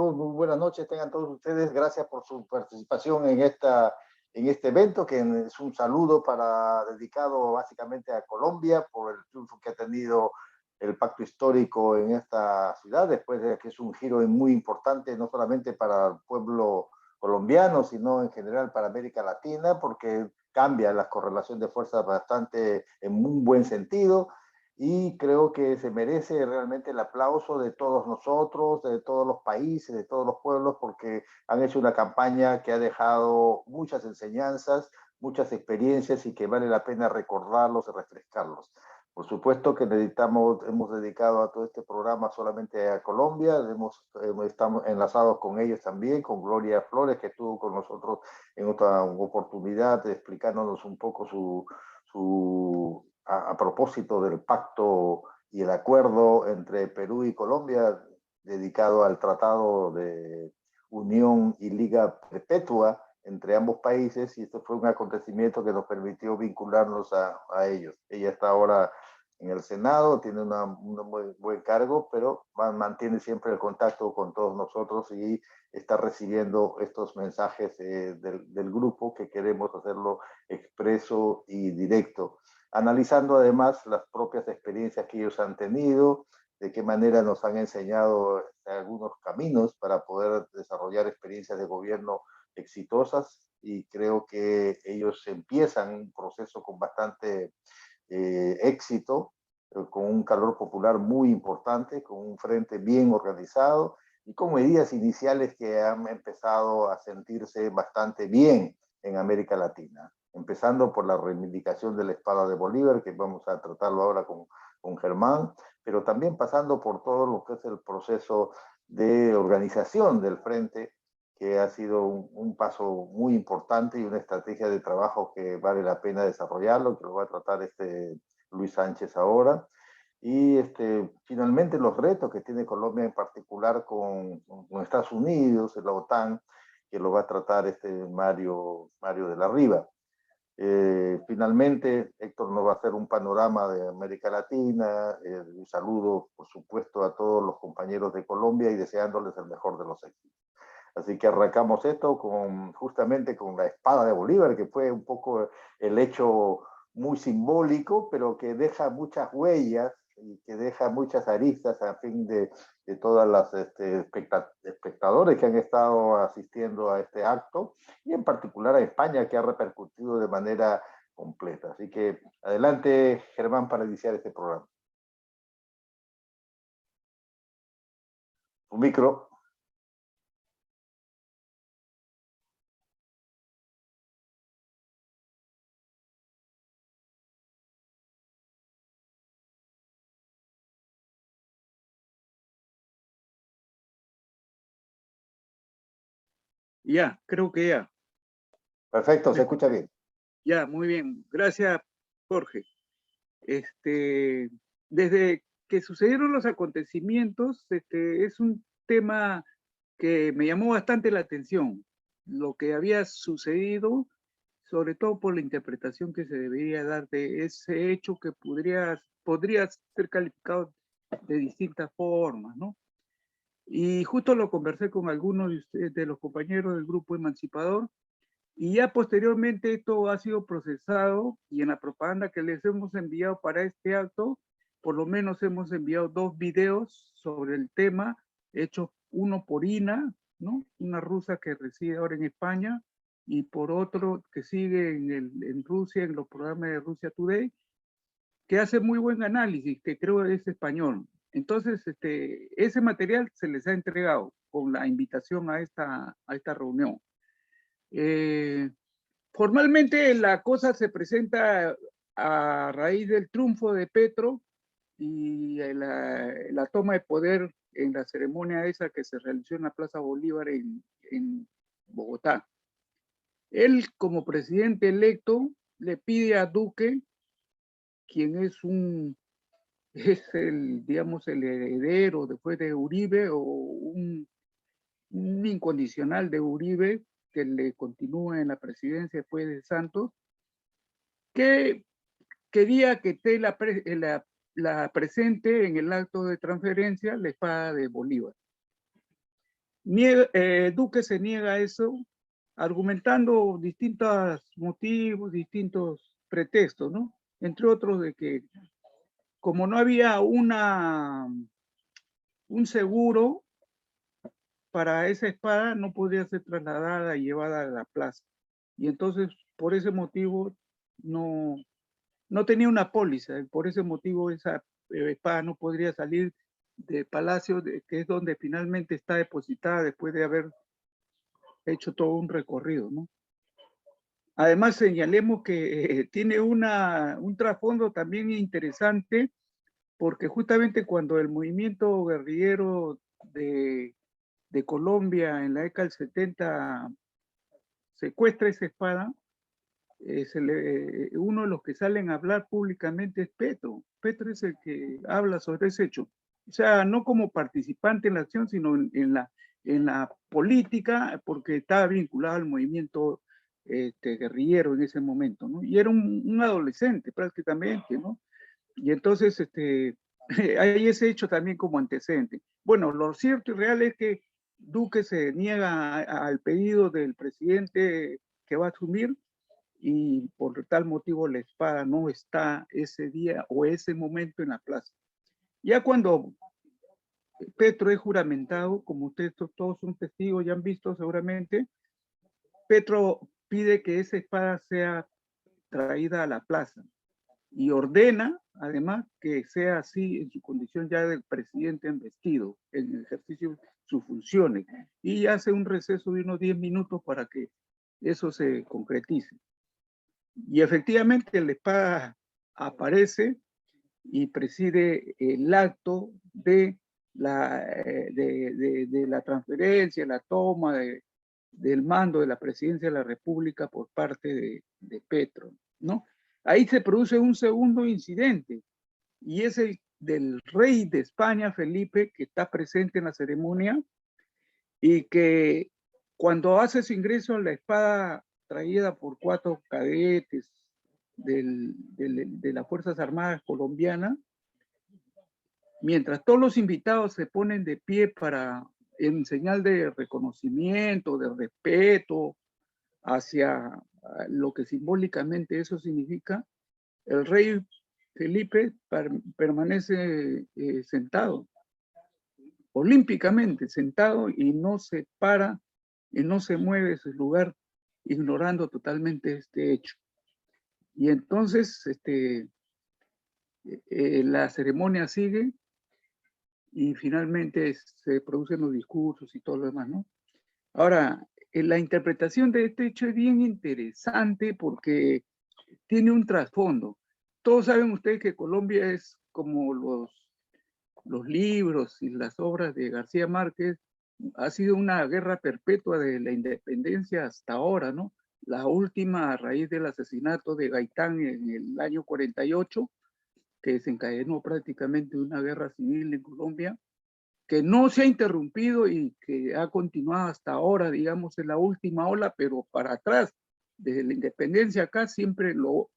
Muy buenas noches, tengan todos ustedes. Gracias por su participación en este evento, que es un saludo dedicado básicamente a Colombia por el triunfo que ha tenido el pacto histórico en esta ciudad, después de que es un giro muy importante, no solamente para el pueblo colombiano, sino en general para América Latina, porque cambia la correlación de fuerzas bastante en un buen sentido. Y creo que se merece realmente el aplauso de todos nosotros, de todos los países, de todos los pueblos, porque han hecho una campaña que ha dejado muchas enseñanzas, muchas experiencias y que vale la pena recordarlos y refrescarlos. Por supuesto que hemos dedicado a todo este programa solamente a Colombia, estamos enlazados con ellos también, con Gloria Flores, que estuvo con nosotros en otra oportunidad explicándonos un poco a propósito del pacto y el acuerdo entre Perú y Colombia dedicado al Tratado de Unión y Liga Perpetua entre ambos países, y esto fue un acontecimiento que nos permitió vincularnos a ellos. Ella está ahora en el Senado, tiene un muy buen cargo, pero mantiene siempre el contacto con todos nosotros y está recibiendo estos mensajes del grupo, que queremos hacerlo expreso y directo, analizando además las propias experiencias que ellos han tenido, de qué manera nos han enseñado algunos caminos para poder desarrollar experiencias de gobierno exitosas, y creo que ellos empiezan un proceso con bastante éxito, con un calor popular muy importante, con un frente bien organizado y con medidas iniciales que han empezado a sentirse bastante bien en América Latina, empezando por la reivindicación de la espada de Bolívar, que vamos a tratarlo ahora con Germán, pero también pasando por todo lo que es el proceso de organización del frente, que ha sido un paso muy importante y una estrategia de trabajo que vale la pena desarrollarlo, que lo va a tratar Luis Sánchez ahora. Y finalmente los retos que tiene Colombia en particular con Estados Unidos, la OTAN, que lo va a tratar Mario de la Riva. Finalmente, Héctor nos va a hacer un panorama de América Latina. Un saludo, por supuesto, a todos los compañeros de Colombia y deseándoles el mejor de los éxitos. Así que arrancamos esto justamente con la espada de Bolívar, que fue un poco el hecho muy simbólico, pero que deja muchas huellas y que deja muchas aristas a fin de todas las espectadores que han estado asistiendo a este acto, y en particular a España, que ha repercutido de manera completa. Así que adelante, Germán, para iniciar este programa. Un micro. Ya, creo que ya. Perfecto, se escucha bien. Ya, muy bien. Gracias, Jorge. Desde que sucedieron los acontecimientos, es un tema que me llamó bastante la atención. Lo que había sucedido, sobre todo por la interpretación que se debería dar de ese hecho que podría ser calificado de distintas formas, ¿no? Y justo lo conversé con algunos de ustedes, de los compañeros del grupo emancipador, y ya posteriormente esto ha sido procesado, y en la propaganda que les hemos enviado para este acto, por lo menos hemos enviado 2 videos sobre el tema, hechos uno por Ina, ¿no? Una rusa que reside ahora en España, y por otro que sigue en Rusia, en los programas de Russia Today, que hace muy buen análisis, que creo es español. Entonces, ese material se les ha entregado con la invitación a esta reunión. Formalmente la cosa se presenta a raíz del triunfo de Petro y la toma de poder en la ceremonia esa que se realizó en la Plaza Bolívar en Bogotá. Él, como presidente electo, le pide a Duque, quien es digamos, el heredero después de Uribe, o un incondicional de Uribe, que le continúe en la presidencia después de Santos, que quería que esté la presente en el acto de transferencia la espada de Bolívar. Duque se niega a eso, argumentando distintos motivos, distintos pretextos, ¿no? Entre otros de que como no había un seguro para esa espada, no podía ser trasladada y llevada a la plaza. Y entonces, por ese motivo, no tenía una póliza. Por ese motivo, esa espada no podría salir del palacio, que es donde finalmente está depositada después de haber hecho todo un recorrido, ¿no? Además, señalemos que tiene un trasfondo también interesante, porque justamente cuando el movimiento guerrillero de Colombia en la década del 70 secuestra esa espada, uno de los que salen a hablar públicamente es Petro. Petro es el que habla sobre ese hecho. O sea, no como participante en la acción, sino en la política, porque estaba vinculado al movimiento guerrillero en ese momento, ¿no? Y era un adolescente prácticamente, ¿no? Y entonces hay ese hecho también como antecedente. Bueno, lo cierto y real es que Duque se niega al pedido del presidente que va a asumir, y por tal motivo la espada no está ese día o ese momento en la plaza. Ya cuando Petro es juramentado, como ustedes todos son testigos, ya han visto seguramente, Petro pide que esa espada sea traída a la plaza y ordena, además, que sea así en su condición ya de presidente investido, en el ejercicio de sus funciones, y hace un receso de unos 10 minutos para que eso se concretice. Y efectivamente la espada aparece y preside el acto de la transferencia, la toma del mando de la presidencia de la República por parte de Petro, ¿no? Ahí se produce un segundo incidente, y es el del rey de España, Felipe, que está presente en la ceremonia, y que cuando hace su ingreso, la espada traída por 4 cadetes de las Fuerzas Armadas colombianas, mientras todos los invitados se ponen de pie en señal de reconocimiento, de respeto hacia lo que simbólicamente eso significa, el rey Felipe permanece sentado, olímpicamente sentado, y no se para y no se mueve de su lugar, ignorando totalmente este hecho. Y entonces la ceremonia sigue y finalmente se producen los discursos y todo lo demás, ¿no? Ahora, la interpretación de este hecho es bien interesante porque tiene un trasfondo. Todos saben ustedes que Colombia es como los libros y las obras de García Márquez, ha sido una guerra perpetua de la independencia hasta ahora, ¿no? La última a raíz del asesinato de Gaitán en el año 48, que desencadenó prácticamente una guerra civil en Colombia, que no se ha interrumpido y que ha continuado hasta ahora, digamos, en la última ola, pero para atrás, desde la independencia acá siempre lo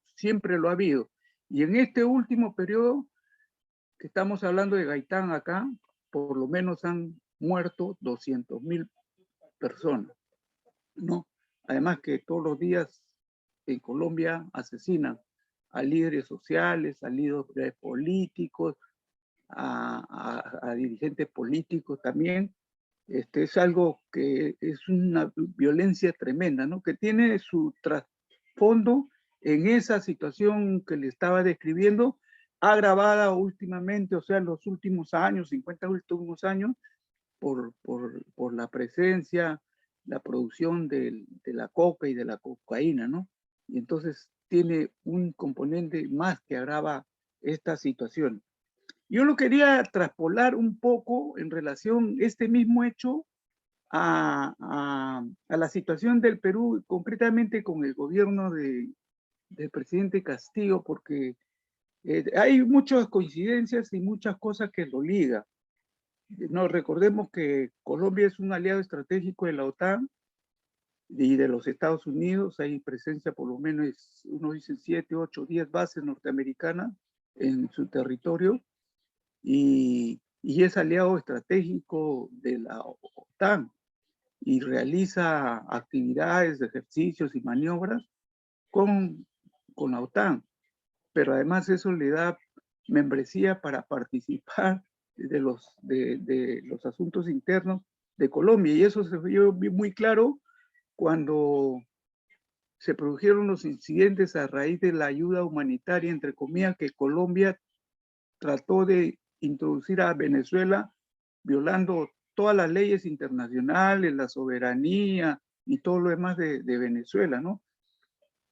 ha habido. Y en este último periodo que estamos hablando de Gaitán acá, por lo menos han muerto 200.000 personas, ¿no? Además que todos los días en Colombia asesinan a líderes sociales, a líderes políticos, a dirigentes políticos también. Es algo que es una violencia tremenda, ¿no? Que tiene su trasfondo en esa situación que le estaba describiendo, agravada últimamente, o sea, en los últimos años, 50 últimos años, por la presencia, la producción de la coca y de la cocaína, ¿no? Y entonces tiene un componente más que agrava esta situación. Yo lo quería traspolar un poco en relación a este mismo hecho a la situación del Perú, concretamente con el gobierno del presidente Castillo, porque hay muchas coincidencias y muchas cosas que lo ligan. No, recordemos que Colombia es un aliado estratégico de la OTAN y de los Estados Unidos. Hay presencia por lo menos, uno dice 7, 8, 10 bases norteamericanas en su territorio, y es aliado estratégico de la OTAN. y realiza actividades, ejercicios y maniobras con la OTAN, pero además eso le da membresía para participar de los asuntos internos de Colombia, y eso se vio muy claro cuando se produjeron los incidentes a raíz de la ayuda humanitaria, entre comillas, que Colombia trató de introducir a Venezuela, violando todas las leyes internacionales, la soberanía y todo lo demás de Venezuela, ¿no?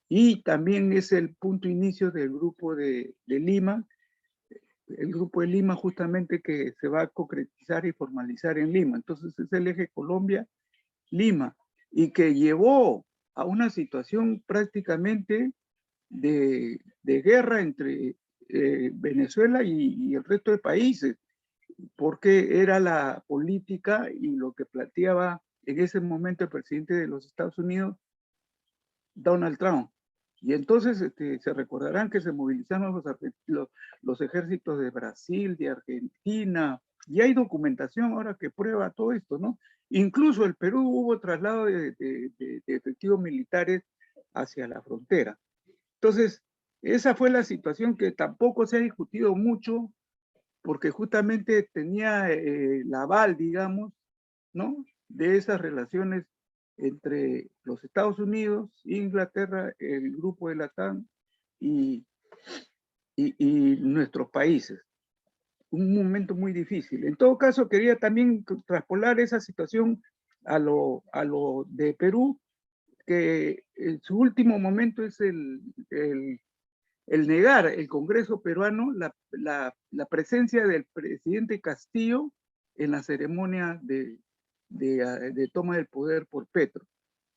Y también es el punto inicio del grupo de Lima, el grupo de Lima justamente que se va a concretizar y formalizar en Lima. Entonces es el eje Colombia-Lima, y que llevó a una situación prácticamente de guerra entre Venezuela y el resto de países, porque era la política y lo que planteaba en ese momento el presidente de los Estados Unidos, Donald Trump. Y entonces se recordarán que se movilizaron los ejércitos de Brasil, de Argentina, y hay documentación ahora que prueba todo esto, ¿no? Incluso el Perú hubo traslado de efectivos militares hacia la frontera. Entonces, esa fue la situación que tampoco se ha discutido mucho, porque justamente tenía el aval, digamos, ¿no? De esas relaciones entre los Estados Unidos, Inglaterra, el grupo de la OTAN y nuestros países. Un momento muy difícil. En todo caso, quería también traspolar esa situación a lo de Perú, que en su último momento es el negar el Congreso peruano la presencia del presidente Castillo en la ceremonia de toma del poder por Petro.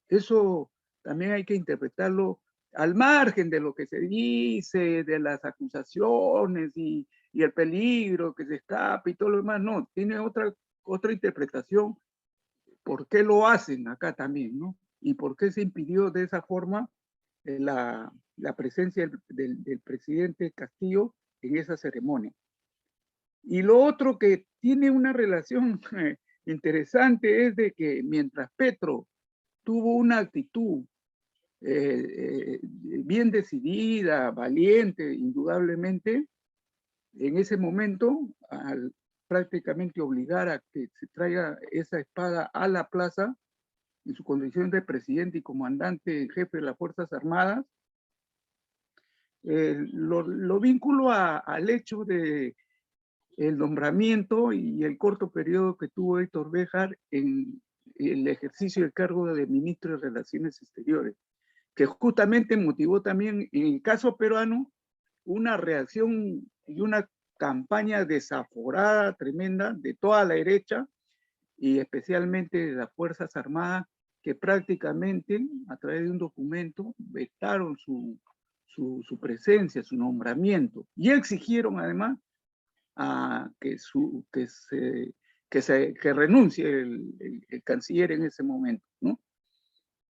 Eso también hay que interpretarlo al margen de lo que se dice, de las acusaciones y el peligro que se escapa y todo lo demás. No, tiene otra interpretación. ¿Por qué lo hacen acá también, no? Y por qué se impidió de esa forma la presencia del presidente Castillo en esa ceremonia. Y lo otro que tiene una relación interesante es de que mientras Petro tuvo una actitud bien decidida, valiente, indudablemente, en ese momento, al prácticamente obligar a que se traiga esa espada a la plaza, en su condición de presidente y comandante en jefe de las Fuerzas Armadas, lo vinculo al hecho de el nombramiento y el corto periodo que tuvo Héctor Béjar en el ejercicio del cargo de ministro de Relaciones Exteriores, que justamente motivó también, en el caso peruano, una reacción y una campaña desaforada, tremenda, de toda la derecha y especialmente de las Fuerzas Armadas, que prácticamente a través de un documento vetaron su presencia, su nombramiento, y exigieron además a que renuncie el canciller en ese momento, ¿no?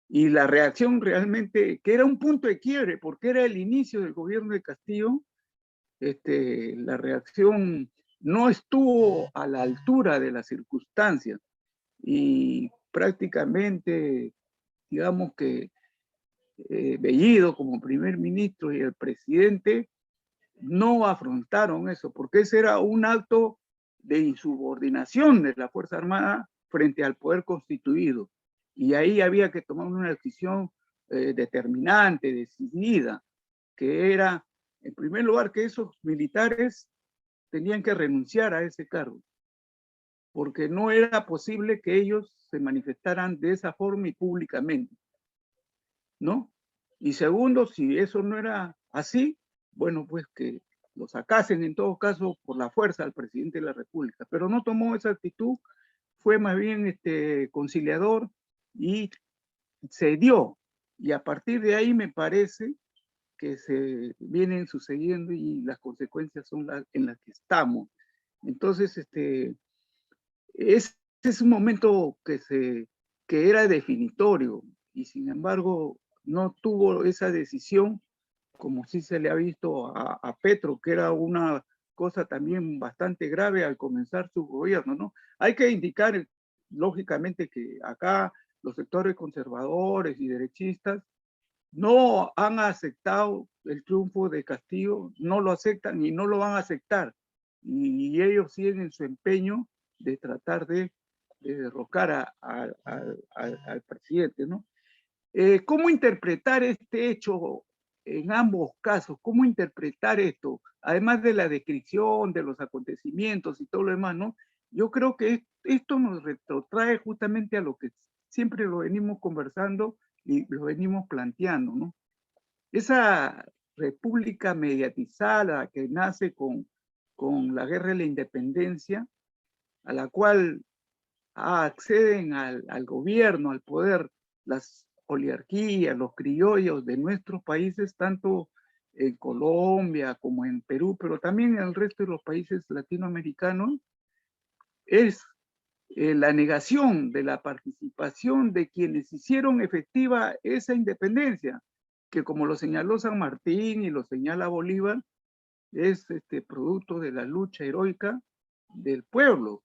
Y la reacción realmente, que era un punto de quiebre, porque era el inicio del gobierno de Castillo, la reacción no estuvo a la altura de las circunstancias y prácticamente, digamos que Bellido como primer ministro y el presidente no afrontaron eso, porque ese era un acto de insubordinación de la Fuerza Armada frente al poder constituido. Y ahí había que tomar una decisión determinante, decidida, que era, en primer lugar, que esos militares tenían que renunciar a ese cargo, porque no era posible que ellos se manifestaran de esa forma y públicamente, ¿no? Y segundo, si eso no era así, bueno, pues que lo sacasen en todo caso por la fuerza al presidente de la República, pero no tomó esa actitud, fue más bien conciliador y cedió. Y a partir de ahí me parece que se vienen sucediendo y las consecuencias son las en las que estamos. Entonces, ese es un momento que era definitorio y sin embargo no tuvo esa decisión como sí se le ha visto a Petro, que era una cosa también bastante grave al comenzar su gobierno, ¿no? Hay que indicar lógicamente que acá los sectores conservadores y derechistas no han aceptado el triunfo de Castillo, no lo aceptan y no lo van a aceptar. Y ellos siguen en su empeño de tratar de derrocar al presidente, ¿no? ¿Cómo interpretar este hecho en ambos casos? ¿Cómo interpretar esto? Además de la descripción de los acontecimientos y todo lo demás, ¿no? Yo creo que esto nos retrotrae justamente a lo que siempre lo venimos conversando y lo venimos planteando, ¿no? Esa república mediatizada que nace con la guerra de la independencia, a la cual acceden al gobierno, al poder, las oligarquías, los criollos de nuestros países, tanto en Colombia como en Perú, pero también en el resto de los países latinoamericanos, es la negación de la participación de quienes hicieron efectiva esa independencia, que como lo señaló San Martín y lo señala Bolívar, es producto de la lucha heroica del pueblo,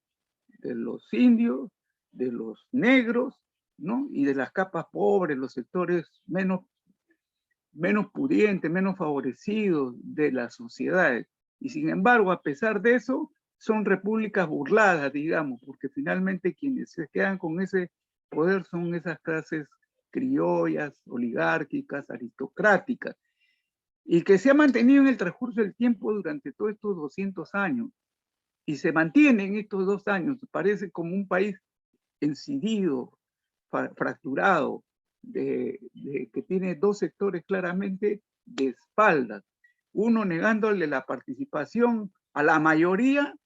de los indios, de los negros, ¿no? Y de las capas pobres, los sectores menos pudientes, menos favorecidos de las sociedades. Y sin embargo, a pesar de eso, son repúblicas burladas, digamos, porque finalmente quienes se quedan con ese poder son esas clases criollas, oligárquicas, aristocráticas, y que se ha mantenido en el transcurso del tiempo durante todos estos 200 años, y se mantiene en estos 2 años, parece como un país incidido, fracturado, que tiene dos sectores claramente de espaldas, uno negándole la participación a la mayoría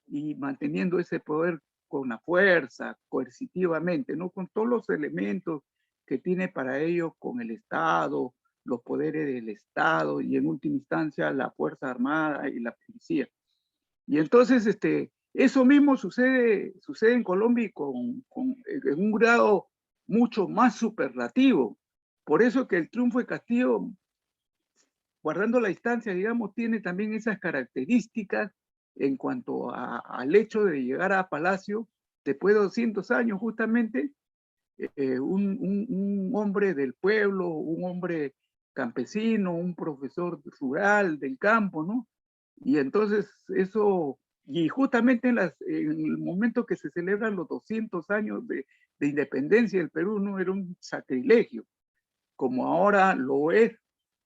y manteniendo ese poder con la fuerza, coercitivamente, ¿no? Con todos los elementos que tiene para ello con el Estado, los poderes del Estado y en última instancia la Fuerza Armada y la policía. Y entonces eso mismo sucede en Colombia y en un grado mucho más superlativo. Por eso que el triunfo de Castillo, guardando la distancia, digamos, tiene también esas características en cuanto al hecho de llegar a Palacio después de 200 años, justamente, un hombre del pueblo, un hombre campesino, un profesor rural del campo, ¿no? Y entonces eso, y justamente en el momento que se celebran los 200 años de independencia del Perú, no era un sacrilegio, como ahora lo es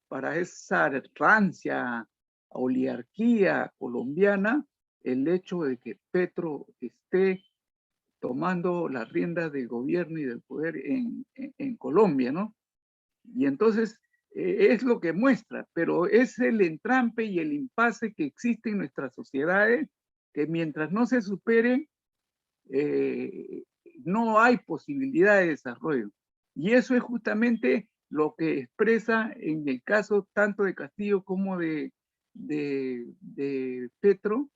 para esa rancia oligarquía colombiana, el hecho de que Petro esté tomando las riendas del gobierno y del poder en Colombia, ¿no? Y entonces es lo que muestra, pero es el entrampe y el impasse que existe en nuestras sociedades, que mientras no se superen, eh, no hay posibilidad de desarrollo. Y eso es justamente lo que expresa en el caso tanto de Castillo como de Petro,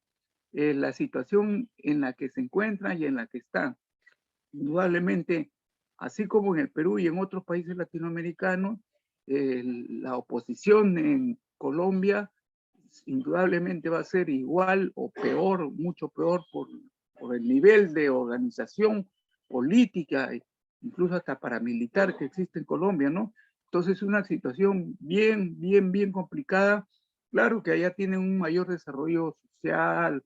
la situación en la que se encuentra y en la que está. Indudablemente, así como en el Perú y en otros países latinoamericanos, la oposición en Colombia indudablemente va a ser igual o peor, mucho peor por el nivel de organización política, incluso hasta paramilitar que existe en Colombia, ¿no? Entonces es una situación bien complicada. Claro que allá tienen un mayor desarrollo social,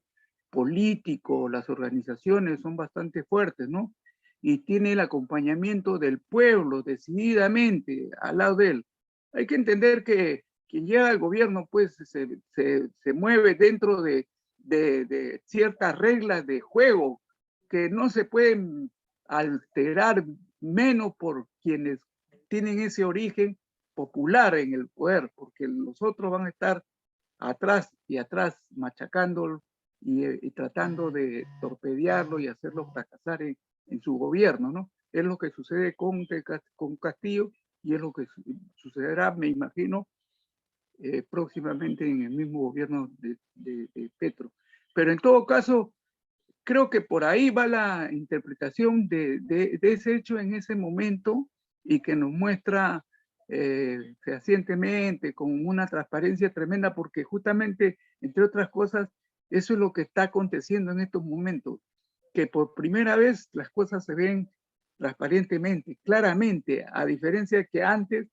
político, las organizaciones son bastante fuertes, ¿no? Y tiene el acompañamiento del pueblo decididamente al lado de él. Hay que entender que quien llega al gobierno pues se mueve dentro de ciertas reglas de juego que no se pueden alterar menos por quienes tienen ese origen popular en el poder, porque los otros van a estar atrás y atrás machacándolo y tratando de torpedearlo y hacerlo fracasar en su gobierno, ¿no? Es lo que sucede con Castillo y es lo que sucederá, me imagino, próximamente en el mismo gobierno de Petro. Pero en todo caso, creo que por ahí va la interpretación de ese hecho en ese momento y que nos muestra fehacientemente, con una transparencia tremenda, porque justamente, entre otras cosas, eso es lo que está aconteciendo en estos momentos. que por primera vez las cosas se ven transparentemente, claramente, a diferencia de que antes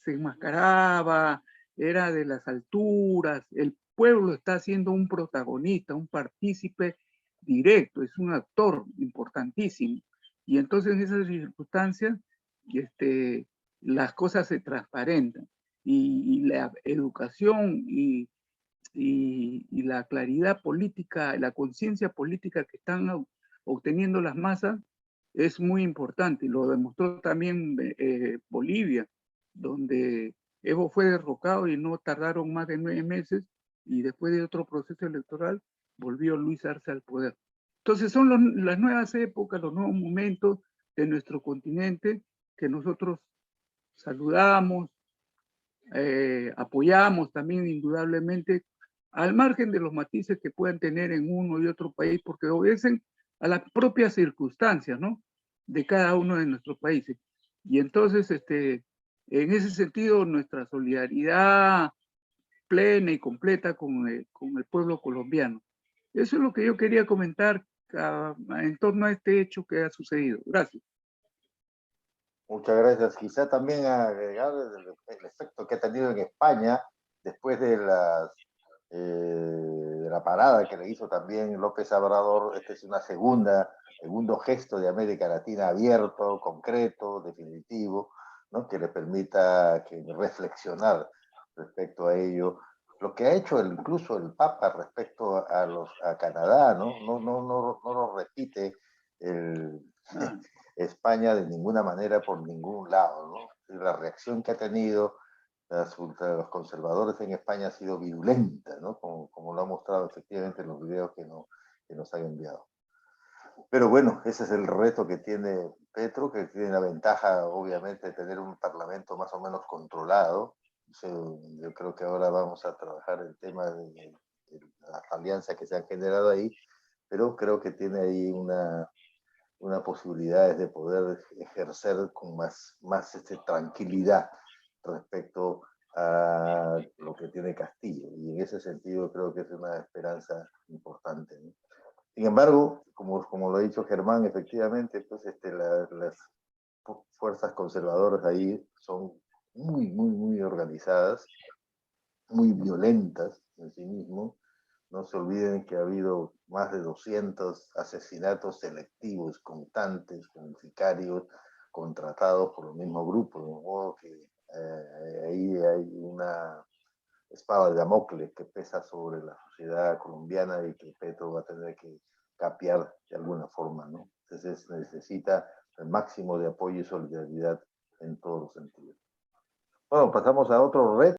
se enmascaraba, era de las alturas, el pueblo está siendo un protagonista, un partícipe directo, es un actor importantísimo. Y entonces en esas circunstancias las cosas se transparentan y la educación y la claridad política, la conciencia política que están obteniendo las masas es muy importante. Lo demostró también Bolivia, donde Evo fue derrocado y no tardaron más de 9 meses y después de otro proceso electoral volvió Luis Arce al poder. Entonces son las nuevas épocas, los nuevos momentos de nuestro continente que nosotros saludamos, apoyamos también indudablemente, al margen de los matices que puedan tener en uno y otro país, porque obedecen a las propias circunstancias, ¿no? De cada uno de nuestros países. Y entonces, en ese sentido, nuestra solidaridad plena y completa con el pueblo colombiano. Eso es lo que yo quería comentar en torno a este hecho que ha sucedido. Gracias. Muchas gracias. Quizá también agregar el efecto que ha tenido en España después de la parada que le hizo también López Obrador. Este es una segundo gesto de América Latina abierto, concreto, definitivo, ¿no? Que le permita reflexionar respecto a ello. Lo que ha hecho incluso el Papa respecto a Canadá, ¿no? No lo repite España de ninguna manera por ningún lado, ¿no? La reacción que ha tenido los conservadores en España ha sido virulenta, ¿no? Como lo ha mostrado efectivamente en los videos que nos han enviado. Pero bueno, ese es el reto que tiene Petro, que tiene la ventaja, obviamente, de tener un parlamento más o menos controlado. Yo creo que ahora vamos a trabajar el tema de las alianzas que se han generado ahí, pero creo que tiene ahí una posibilidad de poder ejercer con más tranquilidad respecto a lo que tiene Castillo. Y en ese sentido creo que es una esperanza importante, ¿no? Sin embargo, como lo ha dicho Germán, efectivamente, pues las fuerzas conservadoras ahí son muy organizadas, muy violentas en sí mismos. No se olviden que ha habido más de 200 asesinatos selectivos, constantes, con sicarios contratados por el mismo grupo, de modo que ahí hay una espada de Damocles que pesa sobre la sociedad colombiana y que Petro va a tener que capear de alguna forma, ¿no? Entonces necesita el máximo de apoyo y solidaridad en todos los sentidos. Bueno, pasamos a otro reto.